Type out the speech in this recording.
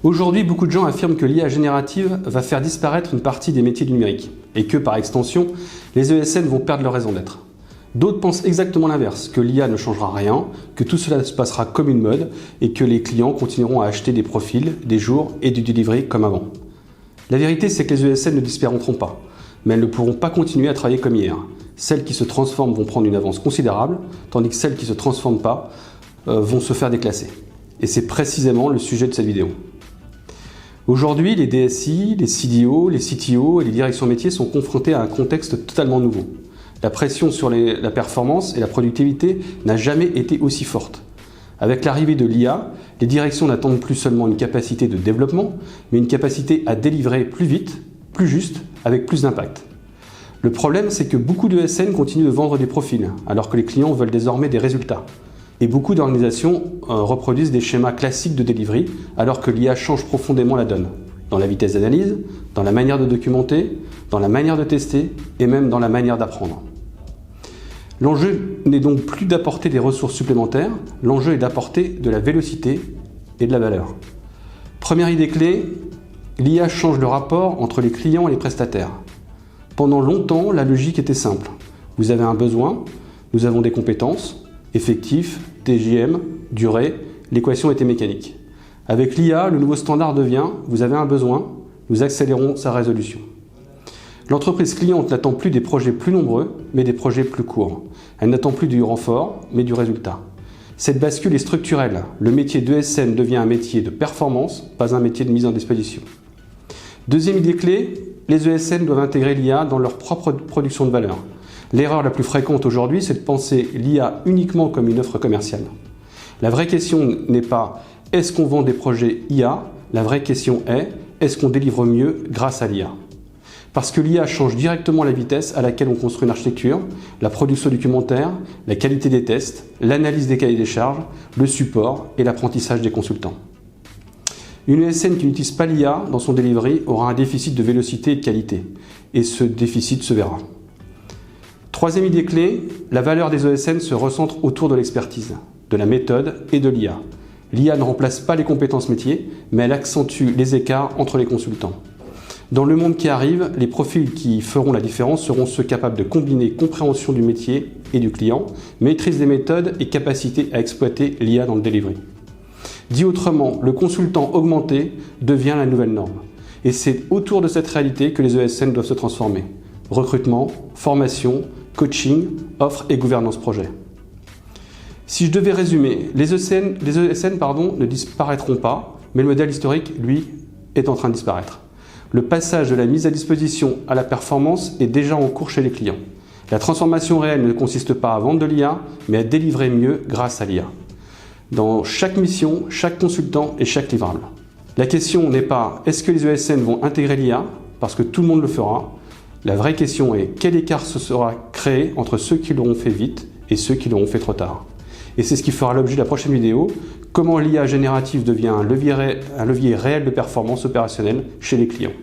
Aujourd'hui, beaucoup de gens affirment que l'IA générative va faire disparaître une partie des métiers du numérique et que, par extension, les ESN vont perdre leur raison d'être. D'autres pensent exactement l'inverse, que l'IA ne changera rien, que tout cela se passera comme une mode et que les clients continueront à acheter des profils, des jours et du delivery comme avant. La vérité, c'est que les ESN ne disparaîtront pas, mais elles ne pourront pas continuer à travailler comme hier. Celles qui se transforment vont prendre une avance considérable, tandis que celles qui ne se transforment pas vont se faire déclasser. Et c'est précisément le sujet de cette vidéo. Aujourd'hui, les DSI, les CDO, les CTO et les directions métiers sont confrontés à un contexte totalement nouveau. La pression sur la performance et la productivité n'a jamais été aussi forte. Avec l'arrivée de l'IA, les directions n'attendent plus seulement une capacité de développement, mais une capacité à délivrer plus vite, plus juste, avec plus d'impact. Le problème, c'est que beaucoup de SN continuent de vendre des profils, alors que les clients veulent désormais des résultats. Et beaucoup d'organisations reproduisent des schémas classiques de delivery, alors que l'IA change profondément la donne, dans la vitesse d'analyse, dans la manière de documenter, dans la manière de tester et même dans la manière d'apprendre. L'enjeu n'est donc plus d'apporter des ressources supplémentaires, l'enjeu est d'apporter de la vélocité et de la valeur. Première idée clé, l'IA change le rapport entre les clients et les prestataires. Pendant longtemps, la logique était simple. Vous avez un besoin, nous avons des compétences, effectifs, TJM, durée, l'équation était mécanique. Avec l'IA, le nouveau standard devient « vous avez un besoin, nous accélérons sa résolution ». L'entreprise cliente n'attend plus des projets plus nombreux, mais des projets plus courts. Elle n'attend plus du renfort, mais du résultat. Cette bascule est structurelle. Le métier d'ESN devient un métier de performance, pas un métier de mise en disposition. Deuxième idée clé, les ESN doivent intégrer l'IA dans leur propre production de valeur. L'erreur la plus fréquente aujourd'hui, c'est de penser l'IA uniquement comme une offre commerciale. La vraie question n'est pas « est-ce qu'on vend des projets IA ?» La vraie question est « est-ce qu'on délivre mieux grâce à l'IA ?» Parce que l'IA change directement la vitesse à laquelle on construit une architecture, la production documentaire, la qualité des tests, l'analyse des cahiers des charges, le support et l'apprentissage des consultants. Une ESN qui n'utilise pas l'IA dans son delivery aura un déficit de vélocité et de qualité. Et ce déficit se verra. Troisième idée clé, la valeur des ESN se recentre autour de l'expertise, de la méthode et de l'IA. L'IA ne remplace pas les compétences métiers, mais elle accentue les écarts entre les consultants. Dans le monde qui arrive, les profils qui feront la différence seront ceux capables de combiner compréhension du métier et du client, maîtrise des méthodes et capacité à exploiter l'IA dans le delivery. Dit autrement, le consultant augmenté devient la nouvelle norme. Et c'est autour de cette réalité que les ESN doivent se transformer. Recrutement, formation, coaching, offre et gouvernance projet. Si je devais résumer, les ESN ne disparaîtront pas, mais le modèle historique, lui, est en train de disparaître. Le passage de la mise à disposition à la performance est déjà en cours chez les clients. La transformation réelle ne consiste pas à vendre de l'IA, mais à délivrer mieux grâce à l'IA. Dans chaque mission, chaque consultant et chaque livrable. La question n'est pas est-ce que les ESN vont intégrer l'IA, parce que tout le monde le fera. La vraie question est quel écart se sera créé entre ceux qui l'auront fait vite et ceux qui l'auront fait trop tard. Et c'est ce qui fera l'objet de la prochaine vidéo, comment l'IA générative devient un levier réel de performance opérationnelle chez les clients.